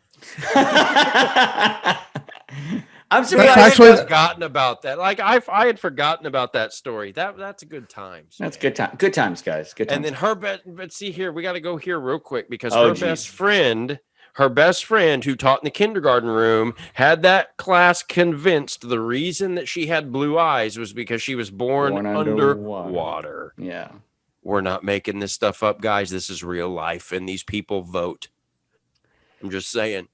[SPEAKER 1] I'm surprised.
[SPEAKER 2] I
[SPEAKER 3] actually-
[SPEAKER 2] had forgotten about that. Like I had forgotten about that story. That's a good times.
[SPEAKER 1] That's good time. Good times, guys. Good times.
[SPEAKER 2] And then but see here, we got to go here real quick because
[SPEAKER 1] Oh,
[SPEAKER 2] her best friend who taught in the kindergarten room had that class convinced the reason that she had blue eyes was because she was born underwater.
[SPEAKER 1] Yeah.
[SPEAKER 2] We're not making this stuff up, guys. This is real life, and these people vote. I'm just saying.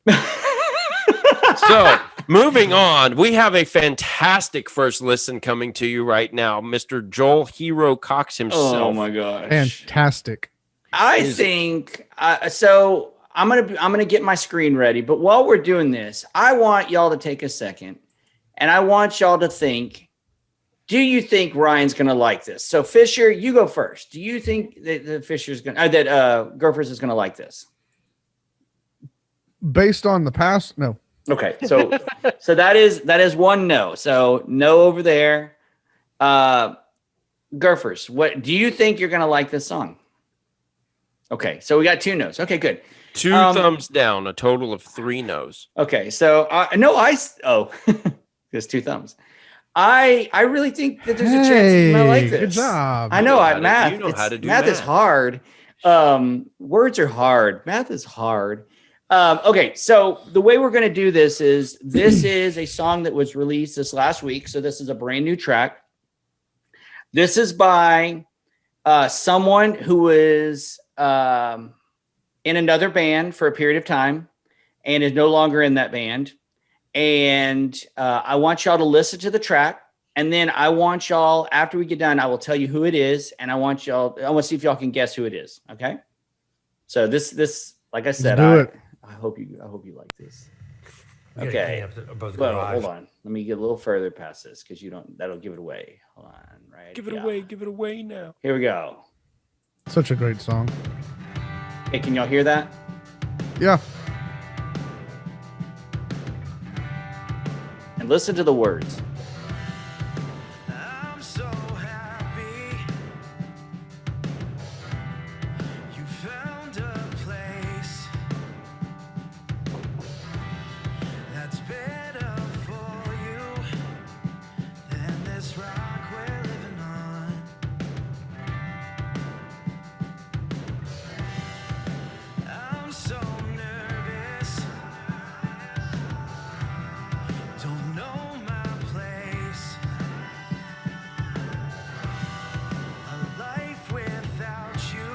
[SPEAKER 2] So, moving on, we have a fantastic first listen coming to you right now. Mr. Joel Hero Cox himself.
[SPEAKER 1] Oh my gosh.
[SPEAKER 3] Fantastic.
[SPEAKER 1] I think so. I'm gonna get my screen ready. But while we're doing this, I want y'all to take a second, and I want y'all to think. Do you think Ryan's gonna like this? So Fisher, you go first. Do you think that Fisher's gonna that Gophers is gonna like this?
[SPEAKER 3] Based on the past, no.
[SPEAKER 1] Okay, so that is one no. So no over there. Gophers, what do you think you're gonna like this song? Okay, so we got 2 no's. Okay, good.
[SPEAKER 2] 2 thumbs down, a total of 3 no's.
[SPEAKER 1] Okay, so there's 2 thumbs. I really think that there's a chance you might like this.
[SPEAKER 3] Good job.
[SPEAKER 1] I know.
[SPEAKER 2] Math. You know how to do
[SPEAKER 1] math is hard. Words are hard. Math is hard. Okay, so the way we're going to do this is a song that was released this last week. So this is a brand new track. This is by someone who is in another band for a period of time and is no longer in that band. And I want y'all to listen to the track. And then I want y'all, after we get done, I will tell you who it is. And I want to see if y'all can guess who it is. Okay. So this, like I said, I hope you like this. Okay. Well, hold on. Let me get a little further past this because that'll give it away. Hold on. Right.
[SPEAKER 2] Give it away now.
[SPEAKER 1] Here we go.
[SPEAKER 3] Such a great song.
[SPEAKER 1] Hey, can y'all hear that?
[SPEAKER 3] Yeah.
[SPEAKER 1] And listen to the words.
[SPEAKER 4] I'm so happy you found a place that's better for you than this rock we're living on. I'm so nervous, don't know my place. A life without you,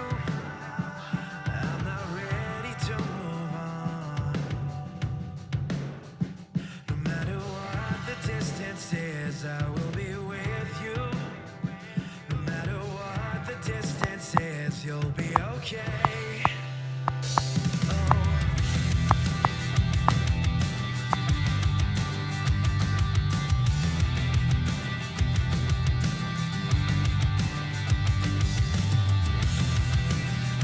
[SPEAKER 4] I'm not ready to move on. No matter what the distance is, I will be with you. No matter what the distance is, you'll be okay.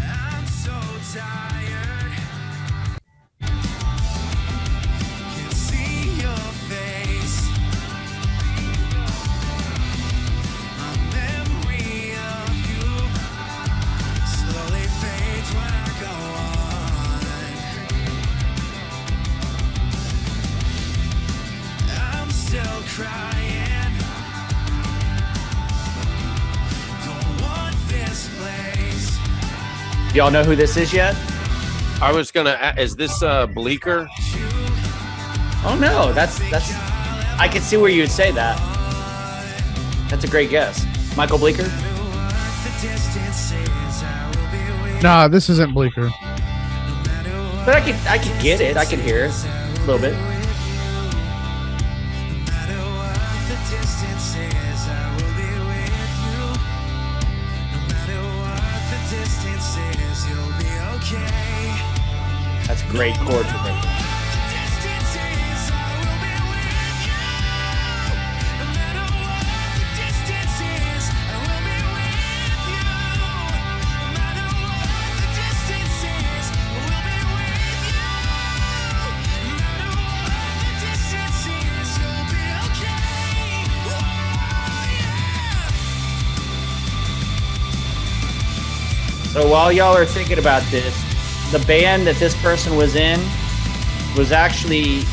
[SPEAKER 4] I'm so tired. Can't see your face. My memory of you slowly fades when I go on. I'm still crying. Don't want this place.
[SPEAKER 1] Y'all know who this is yet?
[SPEAKER 2] I was gonna. Is this Bleecker?
[SPEAKER 1] Oh no, that's. I can see where you would say that. That's a great guess, Michael Bleecker.
[SPEAKER 3] Nah, this isn't Bleecker.
[SPEAKER 1] But I could get it. I could hear it a little bit. That's a great chord progression. So while y'all are thinking about this, the band that this person was in was actually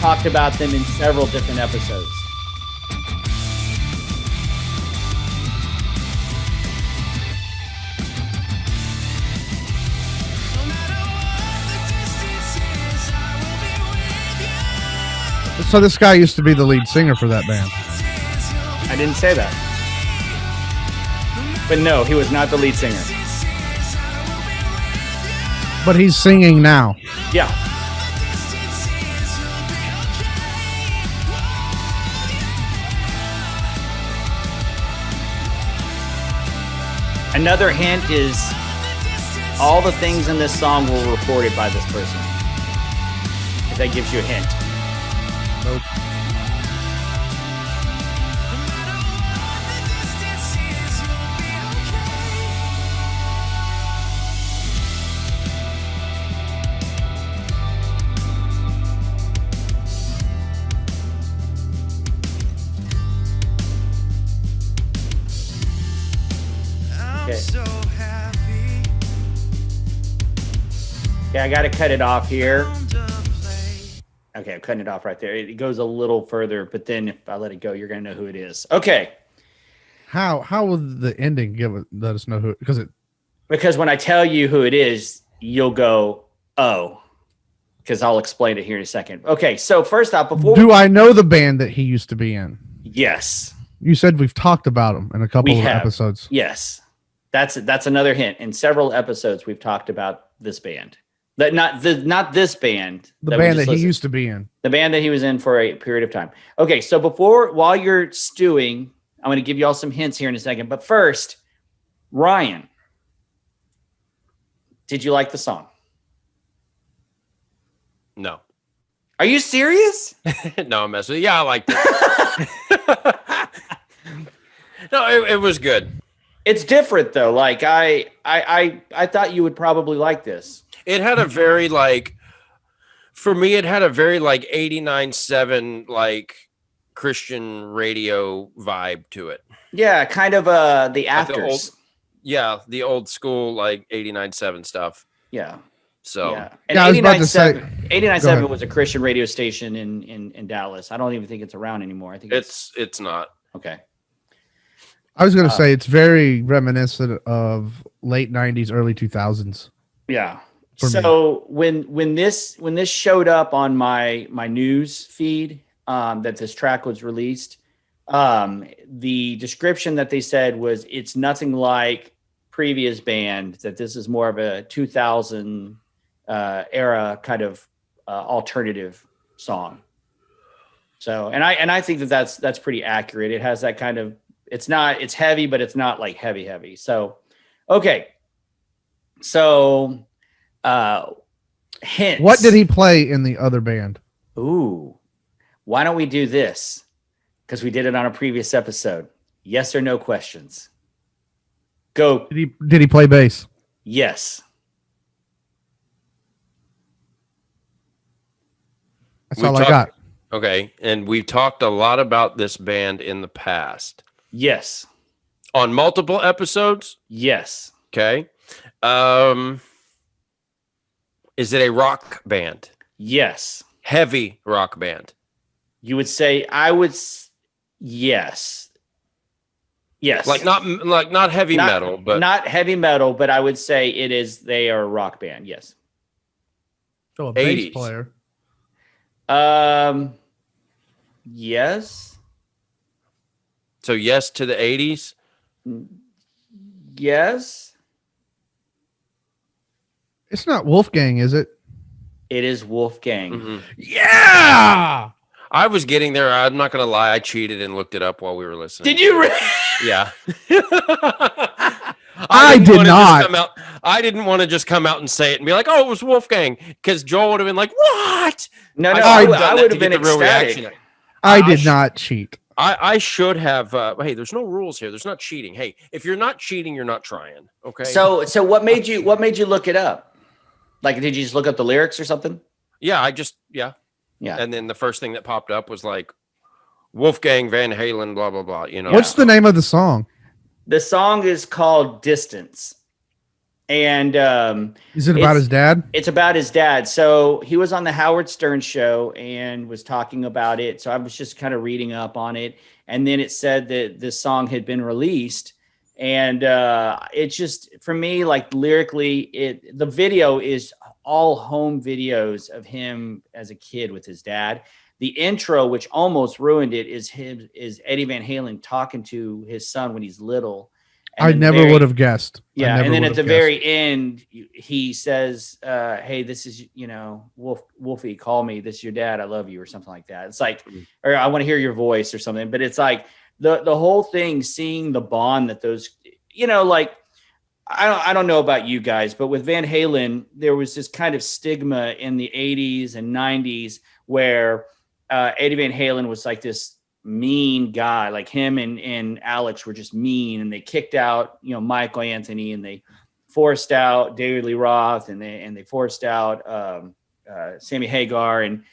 [SPEAKER 1] talked about them in several different episodes.
[SPEAKER 3] So this guy used to be the lead singer for that band.
[SPEAKER 1] I didn't say that. But no, he was not the lead singer.
[SPEAKER 3] But he's singing now.
[SPEAKER 1] Yeah. Another hint is all the things in this song were recorded by this person. If that gives you a hint.
[SPEAKER 3] Nope.
[SPEAKER 1] Okay.
[SPEAKER 4] So happy.
[SPEAKER 1] Okay, I got to cut it off here.
[SPEAKER 4] To play.
[SPEAKER 1] Okay, I'm cutting it off right there. It goes a little further, but then if I let it go, you're going to know who it is. Okay.
[SPEAKER 3] How will the ending let us know who?
[SPEAKER 1] Because when I tell you who it is, you'll go, oh, because I'll explain it here in a second. Okay, so first off,
[SPEAKER 3] Do I know the band that he used to be in?
[SPEAKER 1] Yes.
[SPEAKER 3] You said we've talked about him in a couple
[SPEAKER 1] We
[SPEAKER 3] of
[SPEAKER 1] have.
[SPEAKER 3] episodes.
[SPEAKER 1] Yes. That's another hint. In several episodes, we've talked about this band. That not this band.
[SPEAKER 3] The
[SPEAKER 1] we
[SPEAKER 3] band
[SPEAKER 1] just
[SPEAKER 3] that he
[SPEAKER 1] listed.
[SPEAKER 3] used to be in.
[SPEAKER 1] The band that he was in for a period of time. Okay, so while you're stewing, I'm going to give you all some hints here in a second. But first, Ryan, did you like the song?
[SPEAKER 2] No.
[SPEAKER 1] Are you serious?
[SPEAKER 2] No, I'm messing with you. Yeah, I liked it. No, it was good.
[SPEAKER 1] It's different though. Like I thought you would probably like this.
[SPEAKER 2] It had a very for me, it had a very 89.7 Christian radio vibe to it.
[SPEAKER 1] Yeah, kind of the
[SPEAKER 2] Like
[SPEAKER 1] Afters.
[SPEAKER 2] the old school 89.7 stuff.
[SPEAKER 1] Yeah.
[SPEAKER 2] So
[SPEAKER 1] Yeah. And
[SPEAKER 3] Yeah, I was about to say-
[SPEAKER 1] 89.7
[SPEAKER 3] Go ahead.
[SPEAKER 1] was a Christian radio station in Dallas. I don't even think it's around anymore. I think
[SPEAKER 2] it's not.
[SPEAKER 1] okay.
[SPEAKER 3] I was going to say it's very reminiscent of late 90s, early 2000s.
[SPEAKER 1] Yeah.
[SPEAKER 3] For me.
[SPEAKER 1] So when this showed up on my news feed that this track was released, the description that they said was it's nothing like previous band, that this is more of a 2000 era kind of alternative song. So and I think that's pretty accurate. It has that kind of it's heavy, but it's not like heavy. So okay. So hints.
[SPEAKER 3] What did he play in the other band?
[SPEAKER 1] Ooh, why don't we do this? Because we did it on a previous episode. Yes or no questions. Go.
[SPEAKER 3] Did he play bass?
[SPEAKER 1] Yes.
[SPEAKER 3] That's
[SPEAKER 2] We've
[SPEAKER 3] all I
[SPEAKER 2] talked-
[SPEAKER 3] got.
[SPEAKER 2] Okay, and we've talked a lot about this band in the past
[SPEAKER 1] Yes.
[SPEAKER 2] on multiple episodes.
[SPEAKER 1] Yes.
[SPEAKER 2] Okay. Is it a rock band?
[SPEAKER 1] Yes.
[SPEAKER 2] Heavy rock band?
[SPEAKER 1] You would say yes. Yes.
[SPEAKER 2] Not heavy metal, but
[SPEAKER 1] not heavy metal, but I would say they are a rock band. Yes.
[SPEAKER 3] So a
[SPEAKER 2] 80s.
[SPEAKER 3] bass player.
[SPEAKER 1] Yes.
[SPEAKER 2] so yes to the 80s.
[SPEAKER 1] Yes.
[SPEAKER 3] It's not Wolfgang, is it?
[SPEAKER 1] It is Wolfgang.
[SPEAKER 2] Mhm.
[SPEAKER 3] Yeah.
[SPEAKER 2] I was getting there. I'm not going to lie. I cheated and looked it up while we were listening.
[SPEAKER 1] Did you?
[SPEAKER 2] Yeah.
[SPEAKER 3] I
[SPEAKER 2] didn't
[SPEAKER 3] did
[SPEAKER 2] wanna just
[SPEAKER 3] not.
[SPEAKER 2] come out- I didn't want to just come out and say it and be like, "Oh, it was Wolfgang," because Joel would have been like, "What?"
[SPEAKER 1] No,
[SPEAKER 2] I
[SPEAKER 1] I
[SPEAKER 2] would've done that
[SPEAKER 1] would
[SPEAKER 2] to
[SPEAKER 1] have been
[SPEAKER 2] get the real
[SPEAKER 1] ecstatic.
[SPEAKER 2] reaction.
[SPEAKER 3] I
[SPEAKER 2] I
[SPEAKER 3] did
[SPEAKER 2] sh-
[SPEAKER 3] not cheat.
[SPEAKER 2] I should have. Hey, there's no rules here. There's not cheating. Hey, if you're not cheating, you're not trying. Okay.
[SPEAKER 1] So what made you look it up? Like, did you just look up the lyrics or something?
[SPEAKER 2] yeah.
[SPEAKER 1] Yeah.
[SPEAKER 2] And then the first thing that popped up was like Wolfgang Van Halen, blah blah blah.
[SPEAKER 3] What's the name of the song?
[SPEAKER 1] The song is called Distance. And
[SPEAKER 3] Is it about his dad?
[SPEAKER 1] It's about his dad. So he was on the Howard Stern show and was talking about it. So I was just kind of reading up on it, and then it said that this song had been released. And it's just, for me, like lyrically, the video is all home videos of him as a kid with his dad. The intro, which almost ruined it, is Eddie Van Halen talking to his son when he's little. And
[SPEAKER 3] I never would have guessed.
[SPEAKER 1] Yeah, and then at the very end, he says, "Hey, this is, Wolfie, call me. This is your dad. I love you," or something like that. It's like, or I want to hear your voice or something. But it's like the whole thing, seeing the bond that those, like, I don't know about you guys, but with Van Halen, there was this kind of stigma in the 80s and 90s where Eddie Van Halen was like this mean guy. Like him and Alex were just mean, and they kicked out, Michael Anthony, and they forced out David Lee Roth, and they forced out Sammy Hagar. And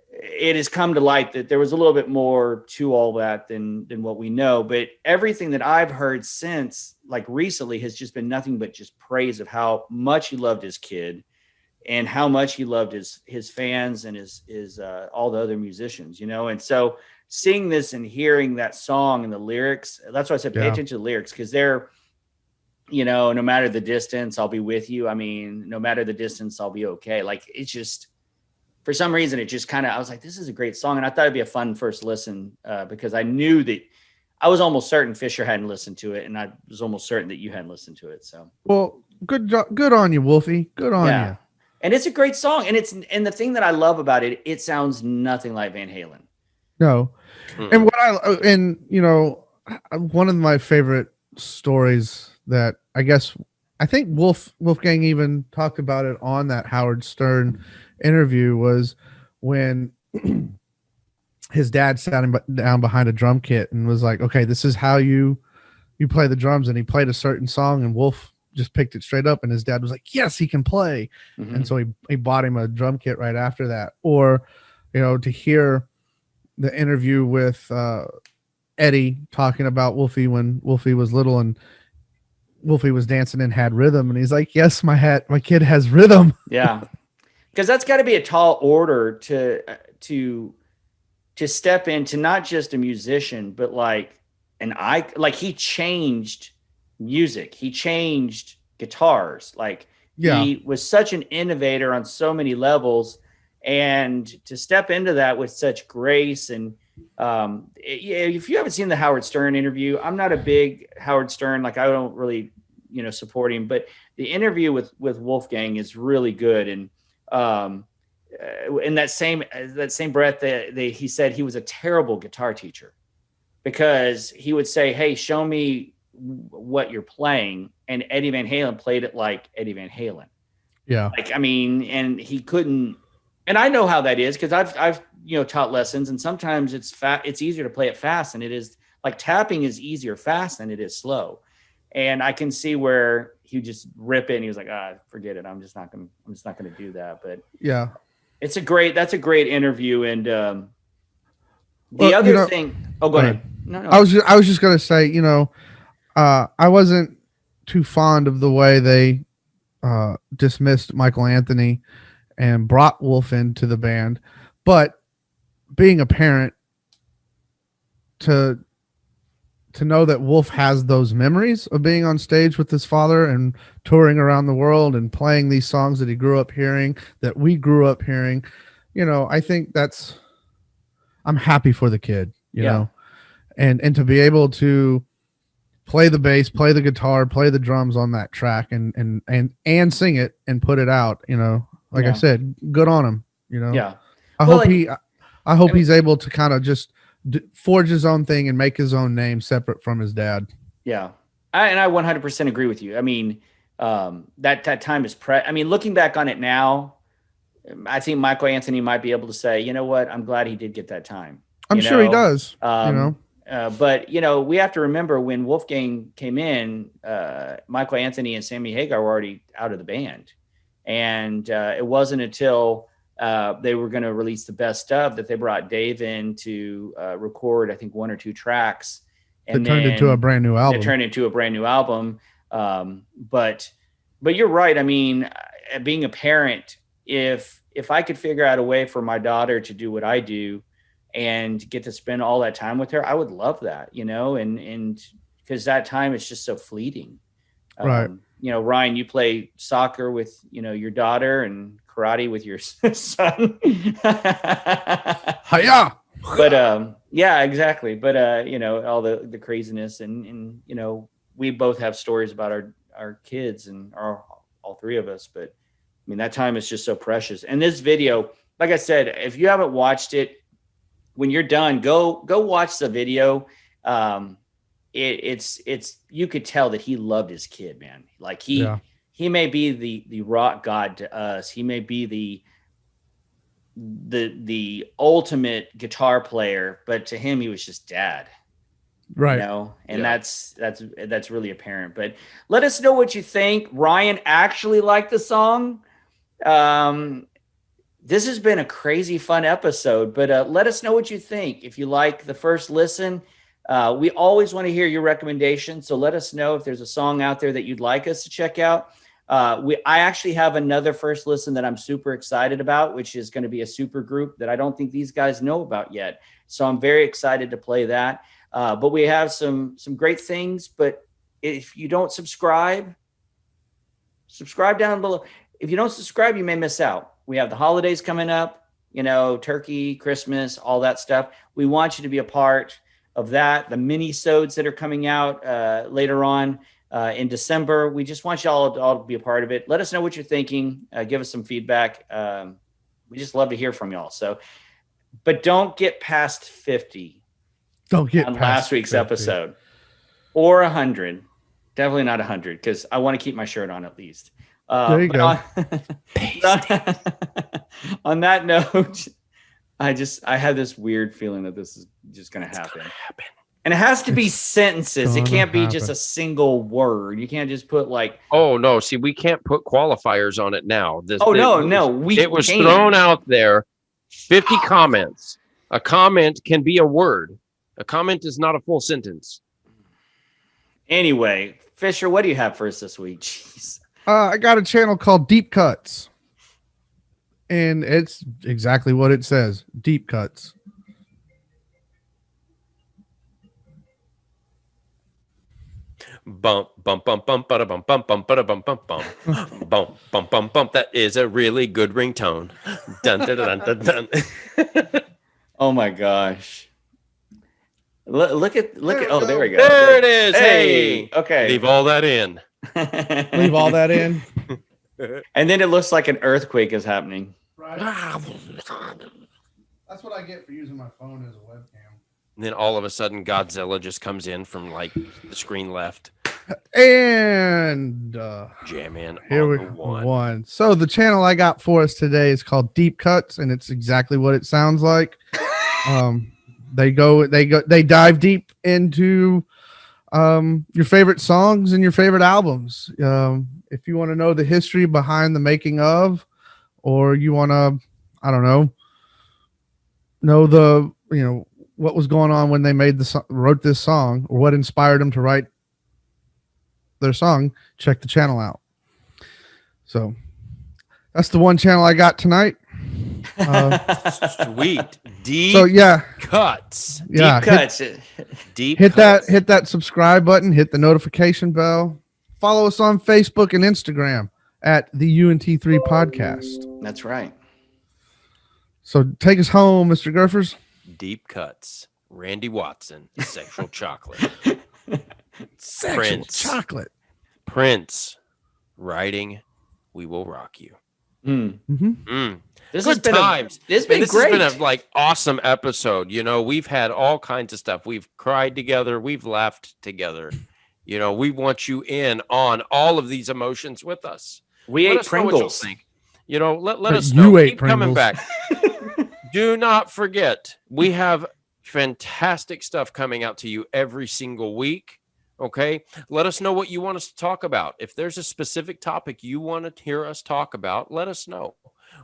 [SPEAKER 1] it has come to light that there was a little bit more to all that than what we know. But everything that I've heard since, like recently, has just been nothing but just praise of how much he loved his kid and how much he loved his fans and his all the other musicians, And so seeing this and hearing that song and the lyrics, that's why I said pay attention to the lyrics, because they're, no matter the distance, I'll be with you. I mean, no matter the distance, I'll be okay. Like, it's just, for some reason, it just kind of, I was like, this is a great song. And I thought it'd be a fun first listen because I knew that I was almost certain Fisher hadn't listened to it. And I was almost certain that you hadn't listened to it. So,
[SPEAKER 3] well, good on you, Wolfie. Good on you.
[SPEAKER 1] And it's a great song. And the thing that I love about it, it sounds nothing like Van Halen.
[SPEAKER 3] No. And one of my favorite stories that I think Wolfgang even talked about it on that Howard Stern interview was when his dad sat him down behind a drum kit and was like, okay, this is how you play the drums. And he played a certain song, and Wolf just picked it straight up, and his dad was like, yes, he can play. Mm-hmm. And so he bought him a drum kit right after that. Or, to hear the interview with Eddie talking about Wolfie when Wolfie was little and Wolfie was dancing and had rhythm, and he's like, yes, my kid has rhythm.
[SPEAKER 1] Yeah. Because that's got to be a tall order to step into, not just a musician, but like he changed music. He changed guitars. Like he was such an innovator on so many levels, and to step into that with such grace. And if you haven't seen the Howard Stern interview, I'm not a big Howard Stern, like I don't really, support him, but the interview with Wolfgang is really good. And in that same breath, he said he was a terrible guitar teacher, because he would say, hey, show me what you're playing. And Eddie Van Halen played it like Eddie Van Halen.
[SPEAKER 3] Yeah.
[SPEAKER 1] Like, I mean, and he couldn't, and I know how that is, because I've taught lessons, and sometimes it's easier to play it fast than it is. Like tapping is easier fast than it is slow. And I can see where he just rip it, and he was like, forget it. I'm just not gonna do that. But
[SPEAKER 3] yeah,
[SPEAKER 1] that's a great interview. And the other thing, go ahead. No.
[SPEAKER 3] I was just gonna say, I wasn't too fond of the way they dismissed Michael Anthony and brought Wolf into the band, but being a parent, to know that Wolf has those memories of being on stage with his father and touring around the world and playing these songs that he grew up hearing, that we grew up hearing, I think I'm happy for the kid, you know, and to be able to play the bass, play the guitar, play the drums on that track and sing it and put it out, I said, good on him,
[SPEAKER 1] Yeah.
[SPEAKER 3] I hope he's able to kind of just forge his own thing and make his own name separate from his dad.
[SPEAKER 1] Yeah. I 100% agree with you. I mean, that time is I mean, looking back on it now, I think Michael Anthony might be able to say, you know what, I'm glad he did get that time.
[SPEAKER 3] I'm sure he does.
[SPEAKER 1] But we have to remember when Wolfgang came in, Michael Anthony and Sammy Hagar were already out of the band. And it wasn't until they were going to release the best of that they brought Dave in to record, I think, 1 or 2 tracks. And
[SPEAKER 3] it turned into a brand new album.
[SPEAKER 1] But but you're right. I mean, being a parent, if I could figure out a way for my daughter to do what I do and get to spend all that time with her, I would love that, and because that time is just so fleeting.
[SPEAKER 3] Right.
[SPEAKER 1] Ryan, you play soccer with, your daughter and karate with your son.
[SPEAKER 3] Hiya!
[SPEAKER 1] But yeah, exactly. But all the craziness and we both have stories about our kids and all three of us. But I mean, that time is just so precious. And this video, like I said, if you haven't watched it, when you're done, go watch the video. It's you could tell that he loved his kid, man. Like he may be the rock god to us. He may be the ultimate guitar player, but to him he was just dad.
[SPEAKER 3] Right.
[SPEAKER 1] And that's really apparent. But let us know what you think. Ryan actually liked the song. This has been a crazy fun episode, but let us know what you think. If you like the first listen, we always want to hear your recommendations. So let us know if there's a song out there that you'd like us to check out. I actually have another first listen that I'm super excited about, which is going to be a super group that I don't think these guys know about yet. So I'm very excited to play that. But we have some great things. But if you don't subscribe down below. If you don't subscribe, you may miss out. We have the holidays coming up, turkey, Christmas, all that stuff. We want you to be a part of that. The mini-sodes that are coming out later on in December. We just want you all to be a part of it. Let us know what you're thinking. Give us some feedback. We just love to hear from y'all. So, but don't get past 50.
[SPEAKER 3] Don't get
[SPEAKER 1] on
[SPEAKER 3] past
[SPEAKER 1] last week's
[SPEAKER 3] 50.
[SPEAKER 1] episode or 100. Definitely not 100 because I want to keep my shirt on at least.
[SPEAKER 3] There you go.
[SPEAKER 1] On that note, I had this weird feeling that this is just going to happen. And it has to be sentences. It can't be just a single word. You can't just put like.
[SPEAKER 2] Oh no! See, we can't put qualifiers on it now.
[SPEAKER 1] No. It
[SPEAKER 2] was thrown out there. 50 comments. A comment can be a word. A comment is not a full sentence.
[SPEAKER 1] Anyway, Fisher, what do you have for us this week? Jeez.
[SPEAKER 3] I got a channel called Deep Cuts, and it's exactly what it says: deep cuts.
[SPEAKER 2] Bump bump bump bump bada bump bump bump bada bump bump bump bump bump bump bump. That is a really good ringtone. Dun dun dun dun dun.
[SPEAKER 1] Oh my gosh! Look at! Oh, there we go.
[SPEAKER 2] There it is. Hey,
[SPEAKER 1] okay.
[SPEAKER 2] Leave all that in.
[SPEAKER 3] Leave all that in.
[SPEAKER 1] And then it looks like an earthquake is happening.
[SPEAKER 3] Right. That's what I get for using my phone as a webcam.
[SPEAKER 2] And then all of a sudden, Godzilla just comes in from like the screen left.
[SPEAKER 3] And
[SPEAKER 2] Jam in.
[SPEAKER 3] here we one. So the channel I got for us today is called Deep Cuts, and it's exactly what it sounds like. They dive deep into your favorite songs and your favorite albums. If you want to know the history behind the making of, or you want to, I don't know what was going on when they wrote this song, or what inspired them to write their song, check the channel out. So that's the one channel I got tonight.
[SPEAKER 2] Sweet. Deep cuts.
[SPEAKER 3] Yeah.
[SPEAKER 1] Deep cuts.
[SPEAKER 3] Hit that subscribe button, hit the notification bell. Follow us on Facebook and Instagram at the UNT3 podcast.
[SPEAKER 1] That's right.
[SPEAKER 3] So take us home, Mr. Gurfers.
[SPEAKER 2] Deep cuts. Randy Watson, Sexual Chocolate.
[SPEAKER 3] Sexual chocolate.
[SPEAKER 2] Prince, writing, We Will Rock You.
[SPEAKER 1] This
[SPEAKER 2] Good times.
[SPEAKER 1] This has been great.
[SPEAKER 2] Has been a awesome episode. We've had all kinds of stuff. We've cried together. We've laughed together. We want you in on all of these emotions with us.
[SPEAKER 1] We ate Pringles.
[SPEAKER 2] Let us know.
[SPEAKER 3] You ate
[SPEAKER 2] Keep
[SPEAKER 3] Pringles.
[SPEAKER 2] coming back. Do not forget, we have fantastic stuff coming out to you every single week. Okay. Let us know what you want us to talk about. If there's a specific topic you want to hear us talk about, let us know.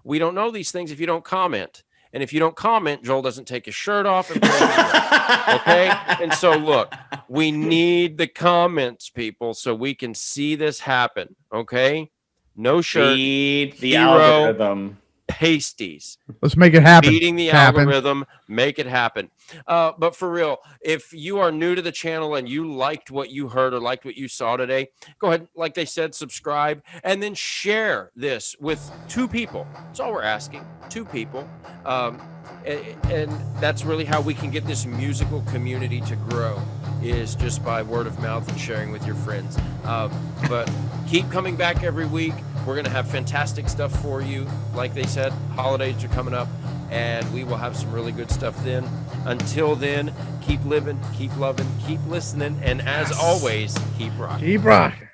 [SPEAKER 2] We don't know these things if you don't comment. And if you don't comment, Joel doesn't take his shirt off. And okay. And so look, we need the comments, people, so we can see this happen. Okay. No shirt.
[SPEAKER 1] Feed the
[SPEAKER 2] hero,
[SPEAKER 1] algorithm.
[SPEAKER 2] Pasties.
[SPEAKER 3] Let's make it happen.
[SPEAKER 2] Beating the algorithm, make it happen. But for real, if you are new to the channel and you liked what you heard or liked what you saw today, go ahead, like they said, subscribe, and then share this with 2 people. That's all we're asking, 2 people. And that's really how we can get this musical community to grow, is just by word of mouth and sharing with your friends. But keep coming back every week. We're going to have fantastic stuff for you. Like they said, holidays are coming up, and we will have some really good stuff then. Until then, keep living, keep loving, keep listening, and as always, keep rocking.
[SPEAKER 3] Keep rocking.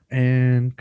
[SPEAKER 3] And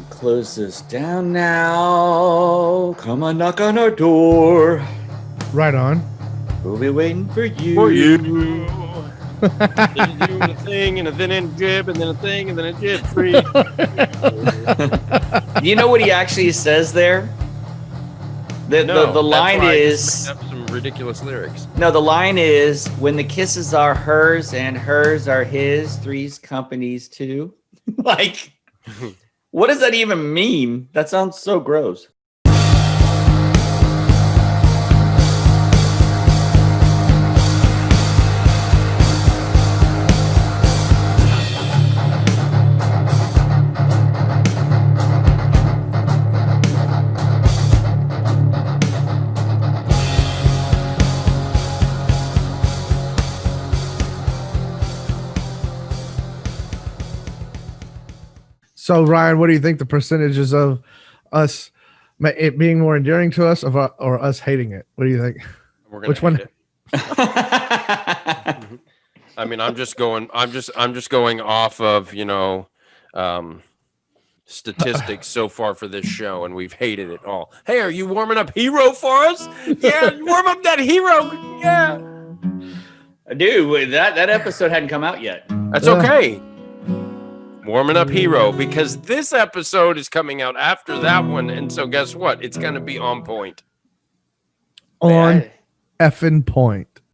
[SPEAKER 1] Close this down now. Come on, knock on our door.
[SPEAKER 3] right on.
[SPEAKER 1] We'll be waiting for you.
[SPEAKER 2] For you. Then you do the thing, and then a jib, and then a thing, and then a jib. Free.
[SPEAKER 1] You know what he actually says there? The line is
[SPEAKER 2] some ridiculous lyrics.
[SPEAKER 1] no. The line is when the kisses are hers and hers are his. Three's companies too. Like, what does that even mean? That sounds so gross.
[SPEAKER 3] So, Ryan, what do you think the percentages of us it being more endearing to us or us hating it? What do you think? Which one?
[SPEAKER 2] I mean, I'm just going off of, statistics so far for this show, and we've hated it all. Hey, are you warming up Hero for us? Yeah, warm up that Hero. Yeah.
[SPEAKER 1] Dude, that episode hadn't come out yet.
[SPEAKER 2] That's okay. Warming up Hero, because this episode is coming out after that one, and so guess what? It's going to be on point.
[SPEAKER 3] On effing point.